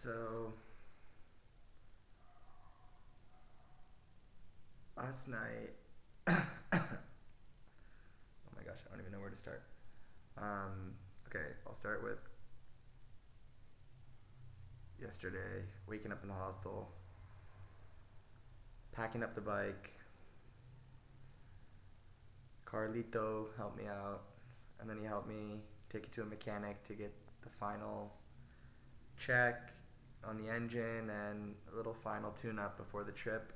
So last night, oh my gosh, I don't even know where to start. Okay, I'll start with yesterday, waking up in the hostel, packing up the bike. Carlito helped me out, and then he helped me take it to a mechanic to get the final check on the engine and a little final tune up before the trip.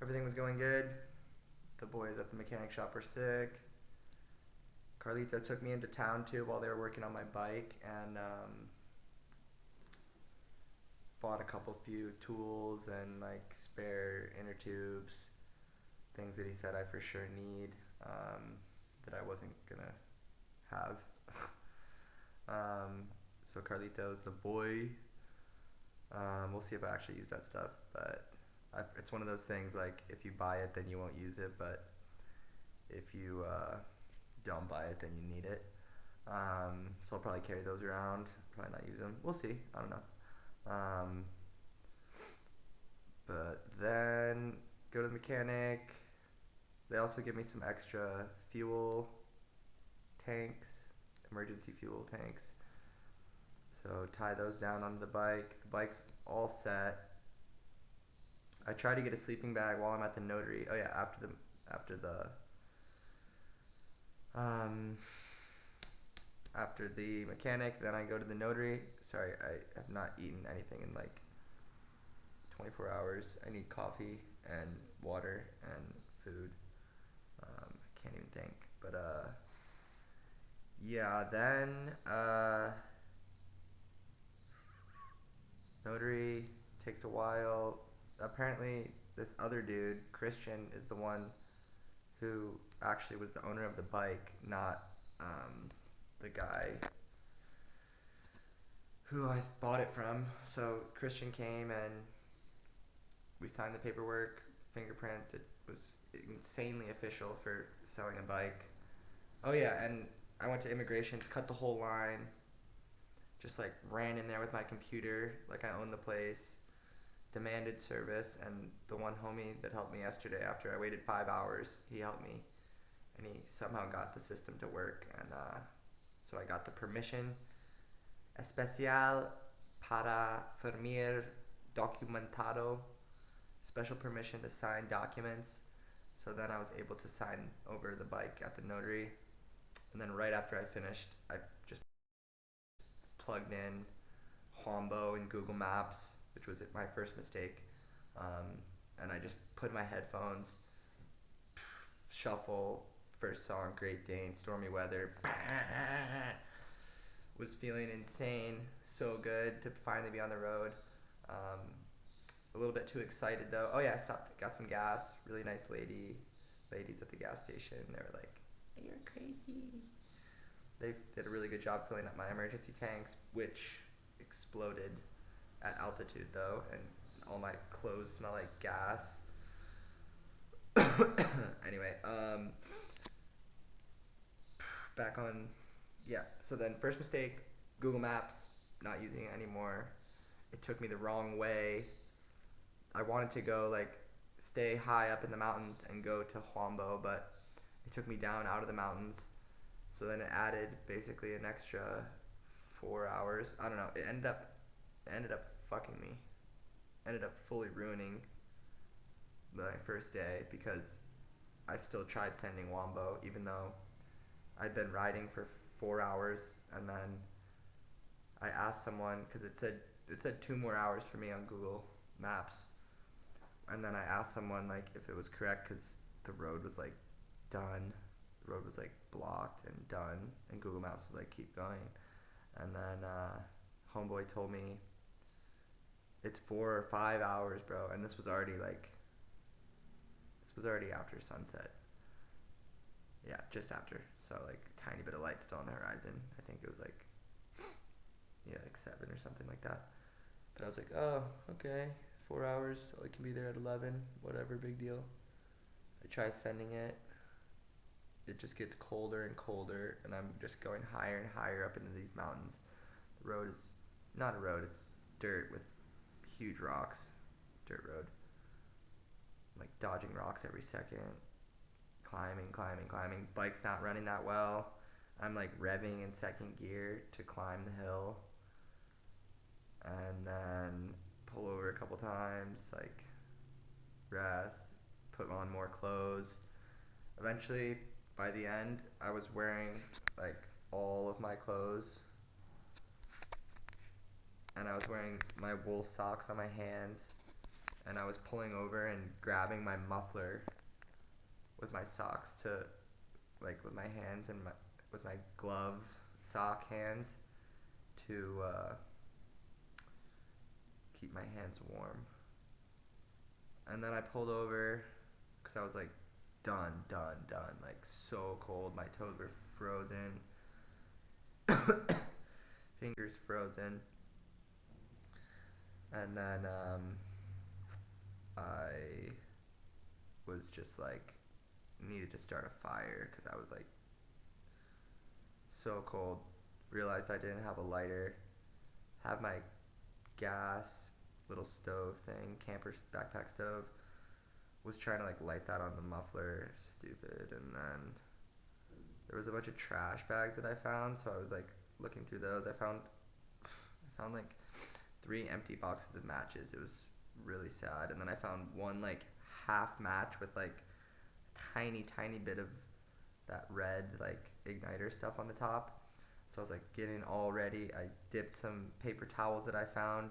Everything was going good. The boys at the mechanic shop were sick. Carlito took me into town too while they were working on my bike and bought a couple few tools and like spare inner tubes, things that he said I for sure need that I wasn't gonna have. um, so Carlito's the boy. We'll see if I actually use that stuff, but it's one of those things like if you buy it, then you won't use it, but if you don't buy it, then you need it. So I'll probably carry those around, probably not use them. We'll see. I don't know. But then go to the mechanic. They also give me some extra fuel tanks, emergency fuel tanks. So tie those down onto the bike. The bike's all set. I try to get a sleeping bag while I'm at the notary. Oh yeah, um after the mechanic, then I go to the notary. Sorry, I have not eaten anything in like 24 hours. I need coffee and water and food. I can't even think. But yeah. Then notary takes a while. Apparently, this other dude, Christian, is the one who actually was the owner of the bike, not the guy who I bought it from. So Christian came and we signed the paperwork, fingerprints. It was insanely official for selling a bike. Oh yeah, and I went to immigration, cut the whole line, just like ran in there with my computer like I owned the place, demanded service, and the one homie that helped me yesterday after I waited 5 hours, he helped me, and he somehow got the system to work, and so I got the permission especial para firmar documentado, special permission to sign documents. So then I was able to sign over the bike at the notary, and then right after I finished, I just plugged in Hombo in Google Maps, which was my first mistake. And I just put my headphones, shuffle, first song, Great Dane, Stormy Weather. Was feeling insane, so good to finally be on the road. Um, a little bit too excited though. Oh yeah, I stopped, got some gas. Really nice ladies at the gas station. They were like, "You're crazy." They did a really good job filling up my emergency tanks, which exploded at altitude though, and all my clothes smell like gas. Anyway, back on, yeah. So then first mistake, Google Maps, not using it anymore. It took me the wrong way. I wanted to go like stay high up in the mountains and go to Huambo, but it took me down out of the mountains. So then it added basically an extra 4 hours. I don't know. It ended up fucking me. Ended up fully ruining my first day because I still tried sending Wombo even though I'd been riding for 4 hours, and then I asked someone because it said 2 more hours for me on Google Maps, and then I asked someone like if it was correct because the road was like done, the road was like blocked and done, and Google Maps was like keep going, and then homeboy told me it's 4 or 5 hours, bro, and this was already after sunset. Yeah, just after. So like tiny bit of light still on the horizon. I think it was like yeah, like 7 or something like that. But I was like, oh, okay, 4 hours till I can be there at 11. Whatever, big deal. I try sending it. It just gets colder and colder, and I'm just going higher and higher up into these mountains. The road is not a road. It's dirt with huge rocks, dirt road, like dodging rocks every second, climbing, climbing, climbing. Bike's not running that well. I'm like revving in second gear to climb the hill, and then pull over a couple times, like rest, put on more clothes. Eventually, by the end, I was wearing like all of my clothes, and I was wearing my wool socks on my hands, and I was pulling over and grabbing my muffler with my socks to like with my hands and with my glove sock hands to keep my hands warm. And then I pulled over because I was like done, done, done. Like so cold. My toes were frozen, fingers frozen. And then I was just like needed to start a fire because I was like so cold. Realized I didn't have a lighter. Have my gas little stove thing, camper backpack stove. Was trying to like light that on the muffler, stupid, and then there was a bunch of trash bags that I found, so I was like looking through those. I found like three empty boxes of matches. It was really sad, and then I found one like half match with like tiny tiny bit of that red like igniter stuff on the top. So I was like getting all ready. I dipped some paper towels that I found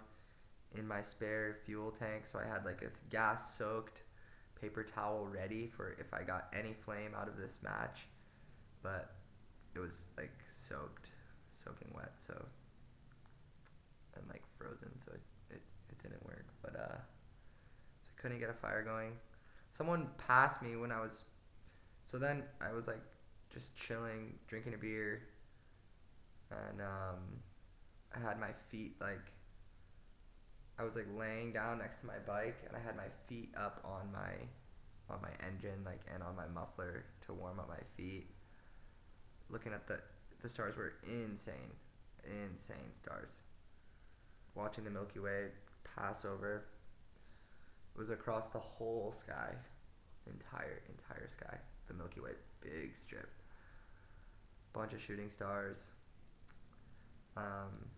in my spare fuel tank, so I had like a gas soaked paper towel ready for if I got any flame out of this match, but it was like soaking wet, so and like frozen, so it didn't work. But so I couldn't get a fire going. Someone passed me when I was so then I was like just chilling, drinking a beer, and I had my feet like I was like laying down next to my bike, and I had my feet up on my engine like and on my muffler to warm up my feet. Looking at the stars were insane, insane stars. Watching the Milky Way pass over. It was across the whole sky, entire sky. The Milky Way, big strip, bunch of shooting stars. Um,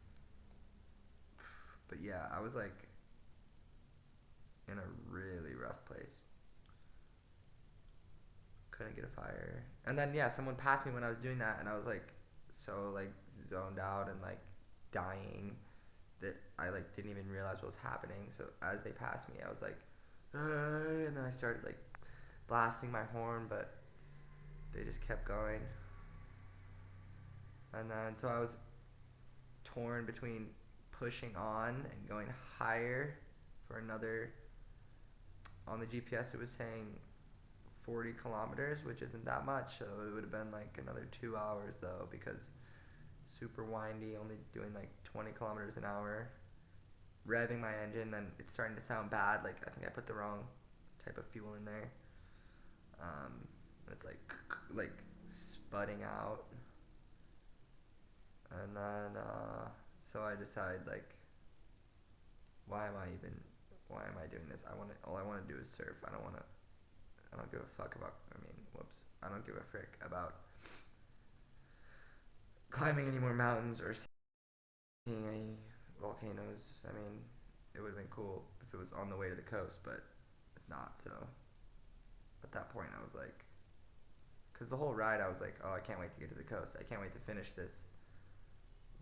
but yeah, I was like in a really rough place. Couldn't get a fire. And then yeah, someone passed me when I was doing that, and I was like so like zoned out and like dying that I like didn't even realize what was happening. So as they passed me, I was like, and then I started like blasting my horn, but they just kept going. And then so I was torn between pushing on and going higher for another. On the GPS, it was saying 40 kilometers, which isn't that much. So it would have been like another 2 hours though, because super windy, only doing like 20 kilometers an hour. Revving my engine, then it's starting to sound bad. Like I think I put the wrong type of fuel in there. It's like spudding out, and then so I decide like, why am I even, why am I doing this? All I want to do is surf. I don't give a fuck about. I mean, whoops. I don't give a frick about climbing any more mountains or seeing any volcanoes. I mean, it would have been cool if it was on the way to the coast, but it's not. So at that point, I was like, because the whole ride, I was like, oh, I can't wait to get to the coast. I can't wait to finish this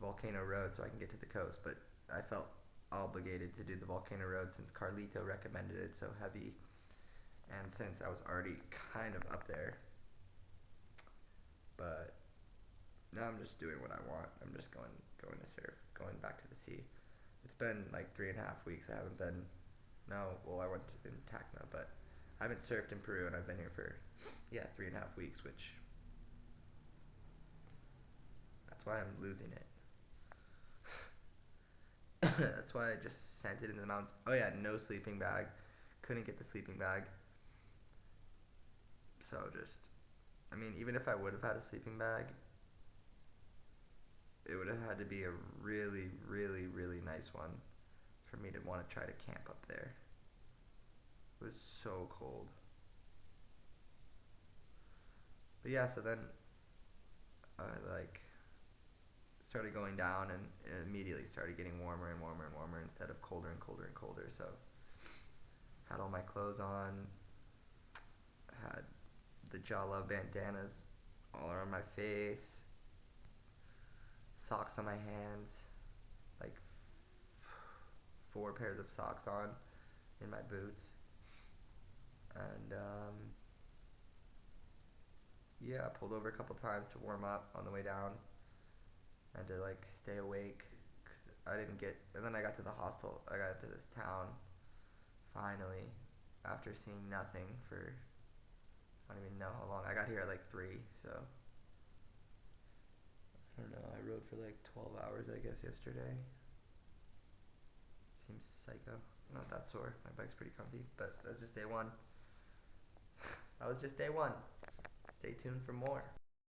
volcano road so I can get to the coast. But I felt obligated to do the volcano road since Carlito recommended it so heavy, and since I was already kind of up there. But now I'm just doing what I want. I'm just going to surf, going back to the sea. It's been like 3.5 weeks. I haven't been. No, well, I went in Tacna, but I haven't surfed in Peru, and I've been here for yeah 3.5 weeks, which that's why I'm losing it. That's why I just sent it into the mountains. Oh yeah, no sleeping bag. Couldn't get the sleeping bag. So just, I mean, even if I would have had a sleeping bag, it would have had to be a really, really, really nice one. for me to want to try to camp up there. It was so cold. But yeah, so then I like started going down and it immediately started getting warmer and warmer and warmer instead of colder and colder and colder. So had all my clothes on, had the Jala bandanas all around my face, socks on my hands, like 4 pairs of socks on in my boots, and yeah, I pulled over a couple times to warm up on the way down and to like stay awake. 'Cause I didn't get, and then I got to the hostel. I got to this town finally after seeing nothing for I don't even know how long. I got here at like 3, so I don't know. I rode for like 12 hours, I guess, yesterday. Seems psycho. I'm not that sore. My bike's pretty comfy, but that's just day one. That was just day one. Stay tuned for more.